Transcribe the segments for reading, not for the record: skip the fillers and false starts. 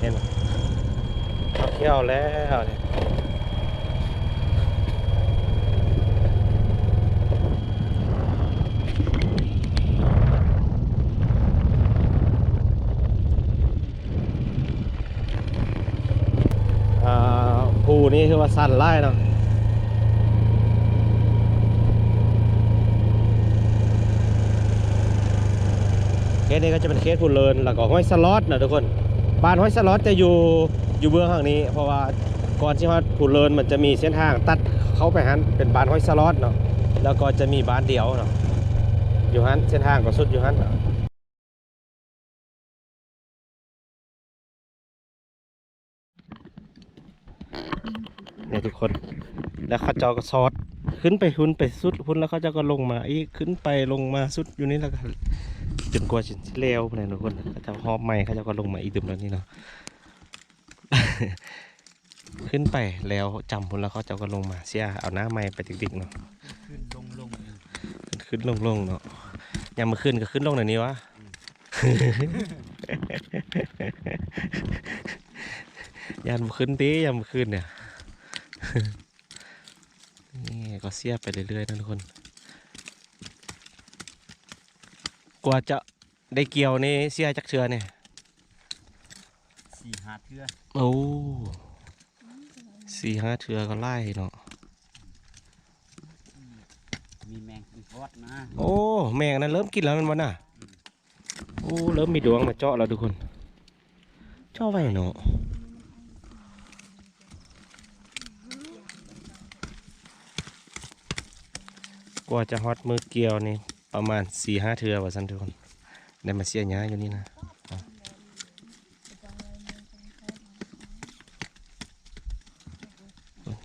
ห็นไหมเขาเที่ยวแล้วเนี่ยภูนี่คือว่าสั้นไล่เนาะเคสนี้ก็จะเป็นเคสผู้เลินแล้วก็ห้อยสล็อตนะทุกคนบ้านห้อยสล็อตจะอยู่เบื้องข้างนี้เพราะว่าก่อนที่ว่าผู้เลินมันจะมีเส้นทางตัดเข้าไปฮันเป็นบ้านห้อยสล็อตเนาะแล้วก็จะมีบ้านเดียวเนาะอยู่ฮันเส้นทางก็สุดอยู่ฮันเนี่ยทุกคนแล้วเขาเจ้าก็ซอดขึ้นไปหุ่นไปสุดหุ่นแล้วเขาเจ้าก็ลงมาอีกขึ้นไปลงมาสุดอยู่นี่แล้วก็จนกว่าจะเลี้ยวเลยทุกคนเขาเจ้าหอบใหม่เขาเจ้าก็ลงมาอีกตึมแล้วนี่เนาะ ขึ้นไปแล้วจำพุ่นแล้วเขาเจ้าก็ลงมาเสียเอาหน้าไม้ไปติ๊กๆเนาะขึ้นลงเนาะยามมาขึ้นก็ขึ้นลงหน่อยนี้วะ ยามมาขึ้นตียามมาขึ้นเนี่ย นี่ก็เสียไปเรื่อยๆนะทุกคนกว่าจะได้เกี่ยวนี่เสียจักเชือเนี่ย4-5 เทื่อโอ้4-5 เทือก็ไล่เนาะมีแมงอีกอดนะโอ้แมงนั้นเริ่มกินแล้วมันวะน่ะโอ้เริ่มมีดวงมาเจาะแล้วทุกคนเจาะไว้เนาะกว่าจะฮอตมือเกี่ยวนี่ประมาณ4-5 เทือว่าสันทุกคนได้มาเสียหญ้าอยู่นี่นะ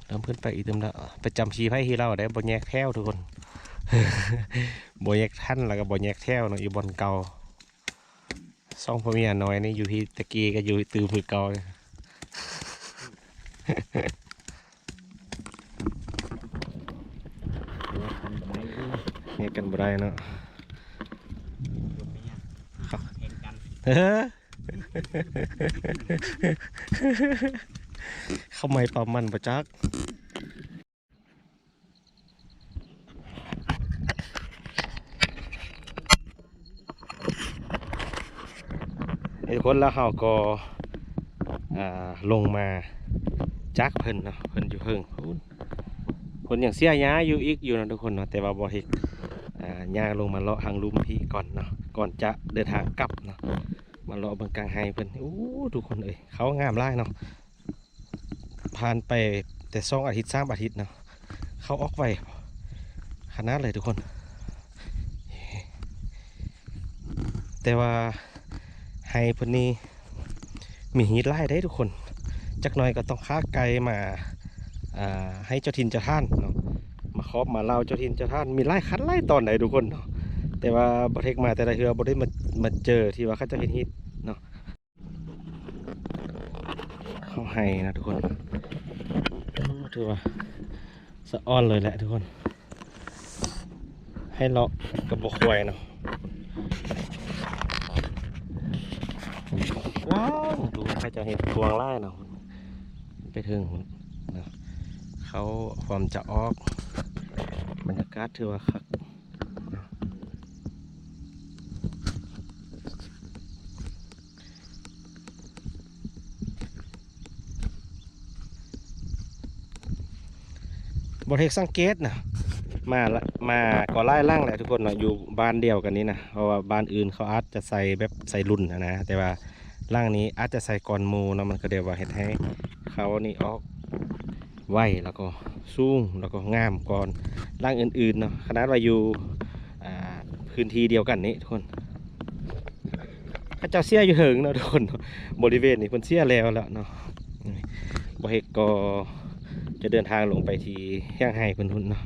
เริ่มขึ้นไปอีกเติมแล้วไปจำชีไพ่ฮีเราได้บ่แยกแถวทุกคน บ่แยกท่านแล้วก็บ่แยกแถวเนาะอยู่บนเก่าซ่องพ่อเมียน้อยนี่อยู่ที่ตะกี้ก็อยู่ตือผือเก่าเลย เนี่ยกันบ่ได้เนาะเข้าไม่ปลามันประจักไอ้คนละเฮาก็ลงมาจักเพิ่นเนาะเพิ่นอยู่เพิ่งคนอย่างเสียหญ้าอยู่อีกอยู่นะทุกคนเนาะแต่ว่าบ่เฮ็ดหญ้าลงมาเลาะทางลุ่มพี่ก่อนเนาะก่อนจะเดินทางกลับเนาะมาเลาะบนกลางไฮเพิ่นโอ้ทุกคนเอ้ยเขางามหลายเนาะผ่านไปแต่2 อาทิตย์3 อาทิตย์เนาะเขาออกไวขนาดเลยทุกคนแต่ว่าไฮเพิ่นนี่มีฮีทไล่ได้ทุกคนจักหน่อยก็ต้องค้าไกลมาให้เจ้าถิ่นเจ้าท่านเนาะมาครอบมาเล่าเจ้าถิ่นเจ้าท่านมีไล่คัดไล่ตอนไหนทุกคนเนาะแต่ว่าบริเทคมาแต่ละเทือบริมาเจอที่ว่าเขาจะเห็นฮิตเนาะเขาให้นะทุกคนถือว่าสะอ้อนเลยแหละทุกคนให้เลาะกับบกควายเนาะว้าวดูใครจะเห็นพวงไล่เนาะไปถึงนะเขาความจะออกบรรยากาศถือว่าคักบริเทคสังเกตนะมาก่อไล่ล่างแหละทุกคนเนาะอยู่บ้านเดียวกันนี้นะเพราะว่าบ้านอื่นเขาอาจจะใส่แบบใส่รุ่นนะแต่ว่าล่างนี้อาจจะใส่ก่อนมูเนาะมันก็เดี๋ยวว่าเห็ดให้เขานี่ออกไวแล้วก็สูงแล้วก็งามก่อนล่างอื่นๆเนาะขนาดว่าอยู่พื้นที่เดียวกันนี้ทุกคนพระเจ้าเสียอยู่เหิงเนาะทุกคนบริเวณนี้เพิ่นเสียแล้วเนาะบริเทคก็จะเดินทางลงไปที่แห้งไห้พื้นทุนเนาะ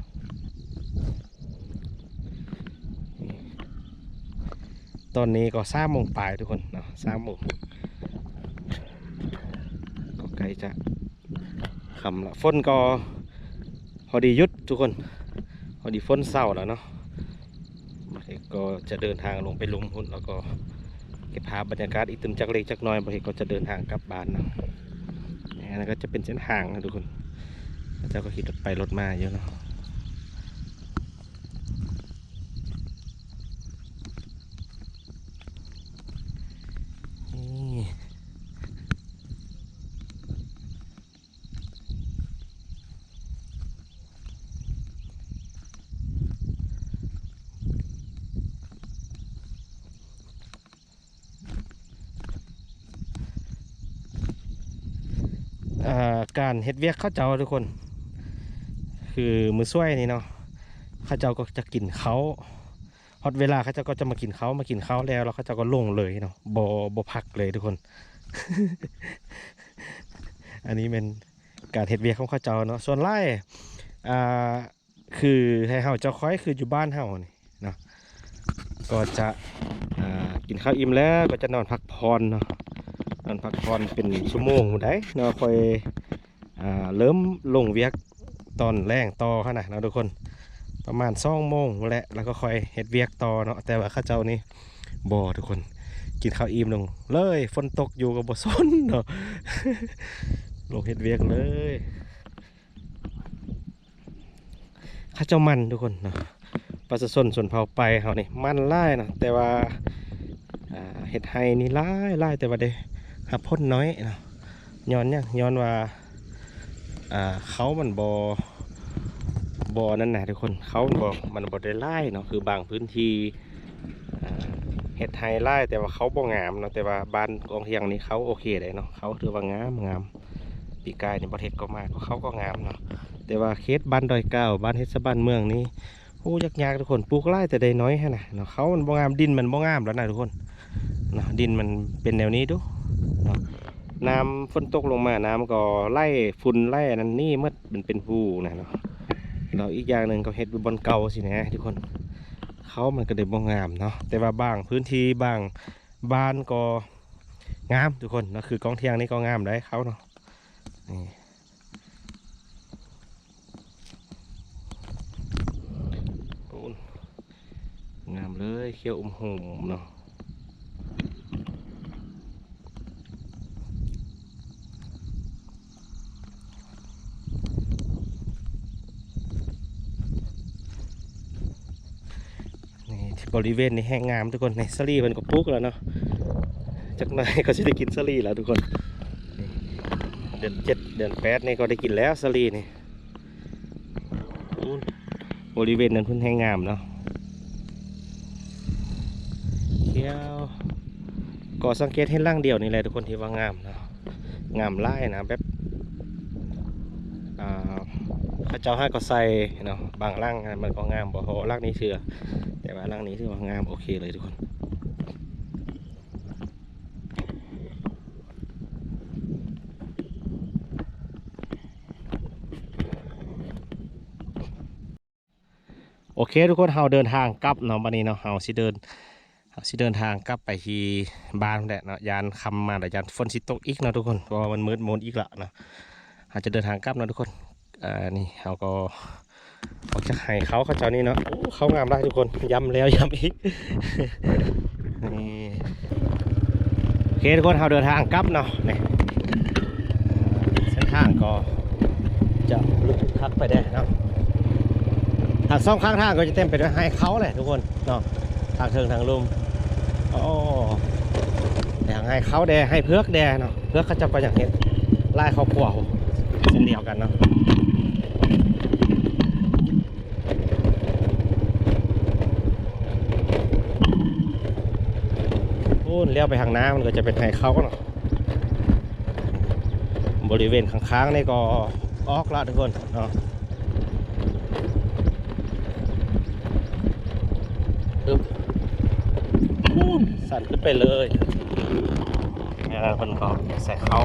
ตอนนี้ก็3 โมงปลายทุกคนเนาะ3 โมงก็ใกล้จะค่ำละฝนก็พอดีหยุดทุกคนพอดีฝนเศร้าแล้วเนาะก็จะเดินทางลงไปลุมหุ่นแล้วก็ ก็บภาพบรรยากาศอีกตึมจักเล็กจักน้อยบริก็จะเดินทางกลับบ้านเนาะนี่นั่นก็จะเป็นเส้นทางนะทุกคนเจ้าก็ขี่รถไปรถมาเยอะเนาะนี่การเฮ็ดเวียกเข้าเจ้าทุกคนคือมือซ้วยนี่เนาะเข้าเจ้าก็จะกินเขาฮอตเวลาเข้าเจ้าก็จะมากินเขาแล้วเขาเจ้าก็ลงเลยเนาะบ่พักเลยทุกคน อันนี้เป็นการเฮ็ดเวียกของเข้าเจ้าเนาะส่วนไร่อ่าคือให้เฮาเจ้าค้อยคืออยู่บ้านเฮานี่เนาะก็จะกินข้าวอิ่มแล้วก็จะนอนพักผ่อนเนาะนอนพักผ่อนเป็นชั่วโมงได้เนาะค่อยเริ่มลงเวียกตอนแรงต่อขนาดเนาะทุกคนประมาณ2 โมงแล้วก็ค่อยเฮ็ดเวียกต่อเนาะแต่ว่าข้าเจ้านี่บ่ทุกคนกินข้าวอิ่มลงเลยฝนตกอยู่กับบ่สนเนาะ ลงเฮ็ดเวียกเลยข้าเจ้ามันทุกคนเนาะประชาชนส่วนเผาไปเฮานี่มันไล่เนาะแต่ว่าเฮ็ดไห้นี่ไล่แต่ว่าได้หับพ้นน้อยเนาะย้อนว่าเขามันบ่นั่นนะทุกคนเขามันบ่ได้ไล่เนาะคือบางพื้นที่เฮ็ดไห้ไล่แต่ว่าเขาบ่งามเนาะแต่ว่าบ้านกองเทียงนี่เขาโอเคเลยเนาะเขาถือว่างามปีกายในประเทศก็มากเขาก็งามเนาะแต่ว่าเคสบ้านดอยเก้าบ้านเทศบาลเมืองนี่โอ้ยากทุกคนปลูกไร่แต่ได้น้อยแค่น่ะเนาะเขามันบ่งามดินมันบ่งามแล้วนะทุกคนเนาะดินมันเป็นแนวนี้ดูเนาะน้ำฝนตกลงมาน้ำก็ไล่ฝุ่นไล่นั่นนี่เมื่อมันเป็นภูนะเนาะเราอีกอย่างหนึ่งก็เฮ็ดบนเก่าสินะทุกคนเขามันก็ได้บ่งามเนาะแต่ว่าบางพื้นที่บางบ้านก็งามทุกคนเนาะคือกองเทียงนี่ก็งามได้เขาเนาะนี่งามเลยเขียวโหมเนาะนี่ที่บริเวณนี้แห้งงามทุกคนในสลีมันก็ปลูกแล้วเนาะจากหน่อยก็จะได้กินสลีแล้วทุกคนเดือน7 เดือน8นี่ก็ได้กินแล้วสลีนี่บริเวณนั้นเพิ่นแห้งงามเนาะเขียวก็สังเกตเห็นร่างเดียวนี่แหละทุกคนที่ว่างามเนาะงามไล่นะแบบข้าเจ้าให้ก็ใส่เนาะบางร่างมันก็งามบ่โหร่างนี้เชื่อแต่ว่าร่างนี้ถือว่างามโอเคเลยทุกคนโอเคทุกคนเฮาเดินทางกลับเนาะวันนี้เนาะเฮาสิเดินทางกลับไปที่บ้านแหละเนาะยานคำมาแต่ยานฝนสิตกอีกเนาะทุกคนเพราะว่ามันมืดมนอีกละเนาะอาจจะเดินทางกลับเนาะทุกคนนี่เฮาก็ออกจากไห้เขาเจ้านี่เนาะเขางามได้ทุกคนย้ำแล้วย้ำอีก นี่โอเคทุกคนเฮาเดินทางกลับเนาะนี่เส้นทางก็จะลุกคักไปได้เนาะทาง2 ข้างทางก็จะเต็มไปด้วยไห้เขาเลยทุกคนเนาะทางเทิงทางลุ่มโอ้แต่ให้เขาแดให้เพือกแดเนาะเพือกเขาจะไปอย่างเห็นไล่เขาขวาวเส้นเดียวกันเนาะโอ้เลี้ยวไปทางน้ำมันก็จะเป็นให้เขาเนาะบริเวณข้างๆนี่ก็ออกละทุกคนเนาะสั่นขึ้นไปเลยเนี่ยคนก็ใส่เขา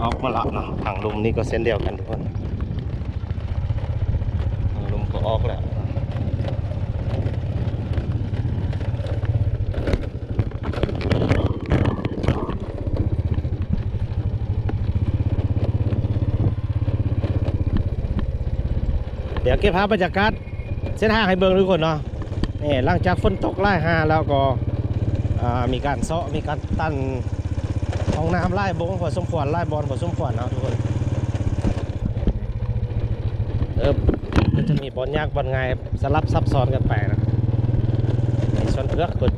ออกมาละเนาะทางลุมนี่ก็เส้นเดียวกันทุกคนทางลุมก็ออกแล้วเดี๋ยวเก็บภาพบรรยากาศเส้นทางให้เบิ่งทุกคนเนาะนี่หลังจากฝนตกไล่หาแล้วก็ มีการเซาะมีการตั้นห้องน้ำไล่บงพอสมควรไล่บอลพอสมควรเนาะทุกคนก็จะมีบอลยากบอลง่ายสลับซับซ้อนกันไปนะชนเพือกกด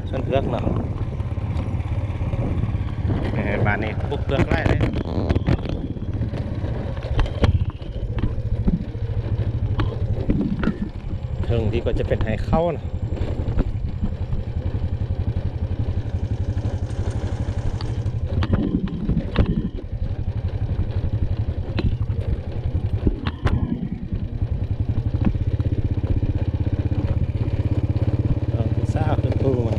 ชนเพือกเนาะบ้านนี้ปุกเพือกไล่เลยถึงที่ก็จะเป็นไหเข้านะซ่าขึ้นตู้มัน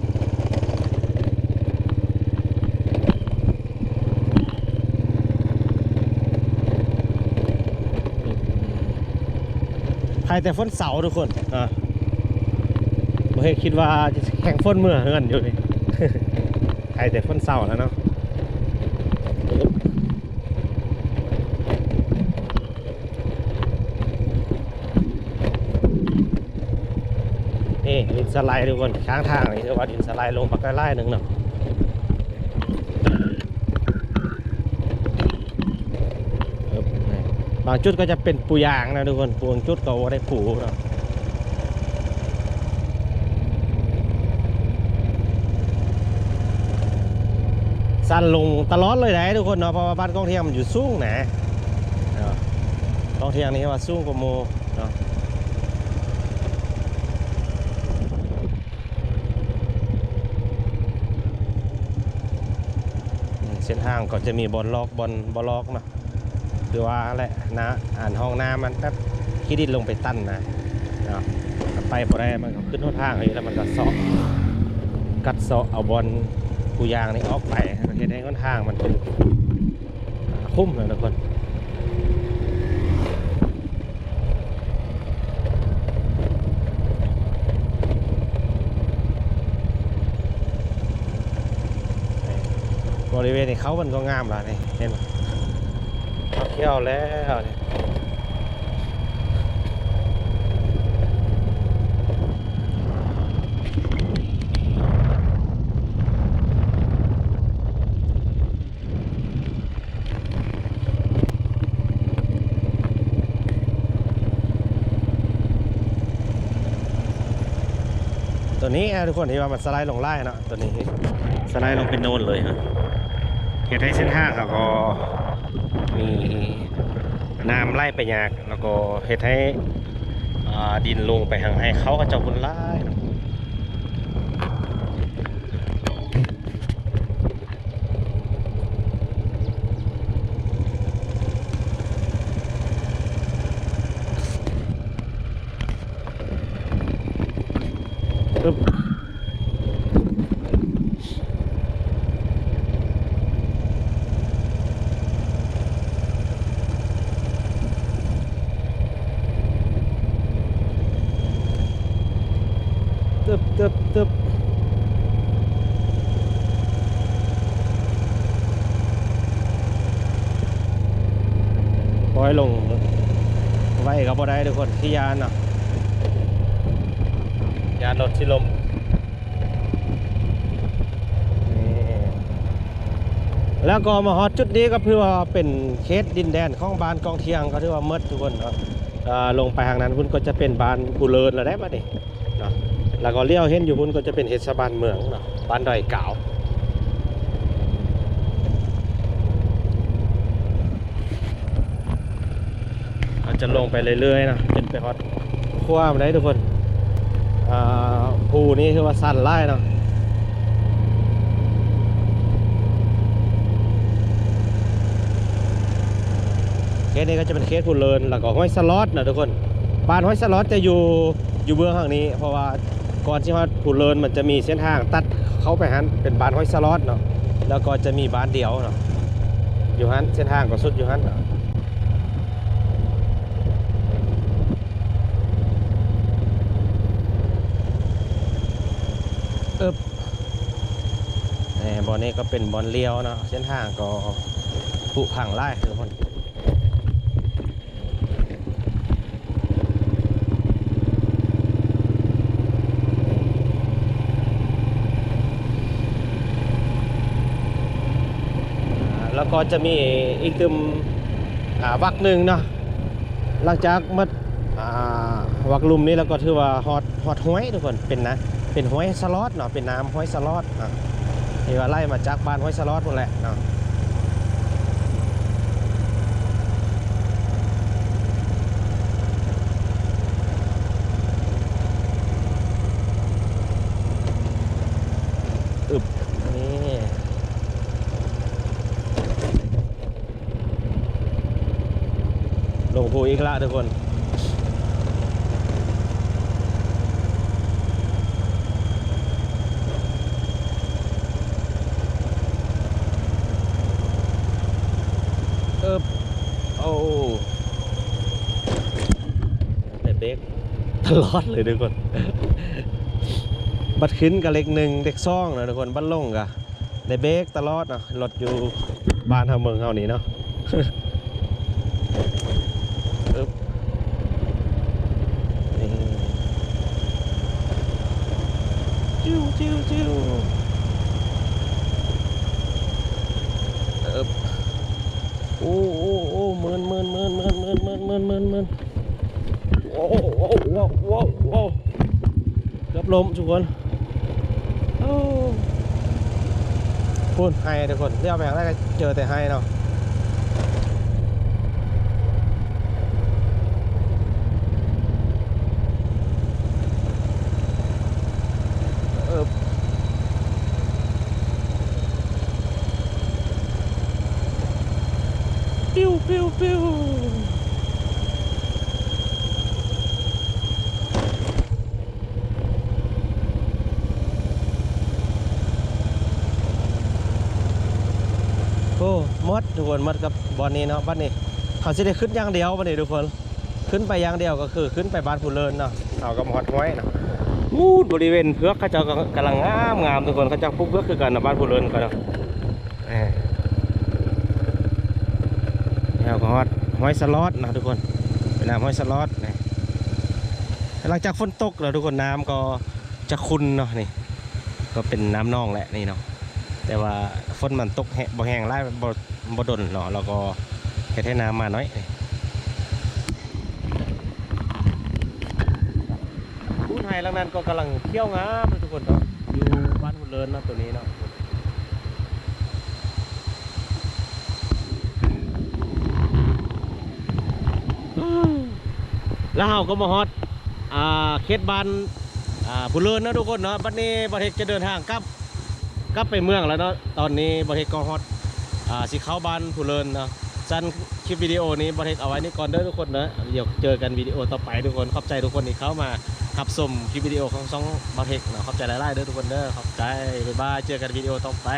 ใครแต่ฝนเสาทุกคนผมคิดว่าจะแข่งฝนเมื่อเฮือนอยู่นี่ ใครแต่ฝนเสาแล้วเนาะนี่ดินสไลด์ทุกคนข้างทางนี่คือว่าดินสไลด์ลงปากกาไล่หนึ่งเนาะบางจุดก็จะเป็นปูยางนะทุกคนบางจุดก็ว่าได้ปูเนาะสั้นลงตลอดเลยนะทุกคนเนาะเพราะว่าบ้านกองเทียมมันอยู่สูงนะกองเทียมนี่ว่าสูงกว่าโมเนาะเส้นทางก็จะมีบอลล็อกบอลล็อกเนาะคือว่าแหละนะห้องน้ำมันแป๊บขี้ดินลงไปตั้นนะเนาะไปพอได้มันก็ขึ้นทางอย่างนี้แล้วมันก็ซ้อกัดซ้อเอาบอลปูยางนี่ออกไปเห็นให้ค่อนข้างมันเป็นคุ้มเลยทุกคนบริเวณนี้เขามันก็งามแล้วนี่เห็นไหมเที่ยวแล้วเนี่ยตัวนี้ทุกคนที่ว่ามันสไลด์ลงไล่เนาะตัวนี้สไลด์ลงเป็นโน่นเลยฮะเหตุให้เส้นทางแล้วก็มีน้ำไล่ไปยากแล้วก็เหตุให้ดินลงไปทางให้เขาก็จะบุญไล่ปึ๊บตึบปล่อยลงไว้กับบ่ได้ทุกคนที่ยานเนาะยานรถที่ลมแล้วก็มาฮอตจุดนี้ก็เพื่อว่าเป็นเขตดินแดนของบ้านกองเทียงก็ถือว่าเมดทุกคนเนาะลงไปทางนั้นพุ่นก็จะเป็นบ้านกูเลินแล้วได้ปะนี่เนาะแล้วก็เลี้ยวเห็นอยู่พุ่นก็จะเป็นเทศบาลเมืองเนาะบ้านดอยเก่าเราจะลงไปเรื่อยๆนะจนไปฮอตขั้วมาได้ทุกคนภูนี้คือว่าสั้นไล่เนาะเคสนี้ก็จะเป็นเคสกูเลินแล้วก็ห้วยสล็อตนะทุกคนบ้านห้วยสล็อตจะอยู่เบื้องข้างนี้เพราะว่าก่อนที่ว่ากูเลินมันจะมีเส้นทางตัดเข้าไปหันเป็นบ้านห้วยสล็อตเนาะแล้วก็จะมีบ้านเดียวเนาะอยู่หันเส้นทางก็สุดอยู่หันบอลนี้ก็เป็นบอลเลี้ยวเนาะเส้นทางก็ผุพังไล่ทุกคน แล้วก็จะมีอีกตึมวักหนึ่งเนาะหลังจากมาวักลุมนี้แล้วก็ถือว่าฮอตห้วยทุกคนเป็นนะเป็นห้วยสลอดเนาะเป็นน้ำห้วยสลอดที่ว่าไล่มาจากบ้านห้วยสลอดหมดแหละเนาะนี่ลงภูอีกละทุกคนโอ้แต่เบรกตลอดเลยทุกคน บัดขึ้นกับเล็กหนึ่งเด็กซ่องนะทุกคนบัดลงกะได้เบรกตลอดเนาะรถอยู่บ้านเฮาเมืองเฮานี่เนาะ นี่จิ้วจิ้วจิ้วโอ้โอ้โอ้เมินโอ้โอ้ว้าวว้าวว้าวเกือบล้มทุกคนโอ้พูดไฮทุกคนเรียกแบบแรกก็เจอแต่ไฮเนาะปิ้วปิ้วปิ้วโอ้มดทุกคนมดกับบอลนี้เนาะบ้านนี้เขาจะได้ขึ้นอย่างเดียวบ้านนี้ทุกคนขึ้นไปอย่างเดียวก็คือขึ้นไปบ้านผู้เลินเนาะเอากระหมอดห้อยเนาะอู้บริเวณเพือกเขาจะกำลังงามทุกคนเขาจะปุ๊บเพือกคือกันนะบ้านผู้เลินกันเนาะแล้วก็ห้อยสล็อตนะทุกคนเป็นน้ำห้อยสล็อตนะหลังจากฝนตกแล้วทุกคนน้ำก็จะขุ่นเนาะนี่ก็เป็นน้ำนองแหละนี่เนาะแต่ว่าฝนมันตกบ่แห้งไล่บ่ดนเนาะแล้วก็แค่ให้น้ำมาน้อยผู้ไทยหลังนั้นก็กำลังเที่ยวงามทุกคนเนาะอยู่บ้านหุ่นเลินเนาะตัวนี้เนาะแล้วเราก็มาฮอตเขตบ้านผู้เลินนะทุกคนเนาะบัดนี้ประเทศจะเดินทางกลับไปเมืองแล้วเนาะตอนนี้ประเทศก็ฮอตสิเข้าบ้านผู้เลินเนาะสั้นคลิปวิดีโอนี้ประเทศเอาไว้นี่ก่อนเด้อทุกคนนะเดี๋ยวเจอกันวิดีโอต่อไปทุกคนขอบใจทุกคนที่เข้ามาขับชมคลิปวิดีโอของ2ประเทศเนาะขอบใจหลายๆเด้อทุกคนเด้อขอบใจบ๊ายบายเจอกันวิดีโอต่อไป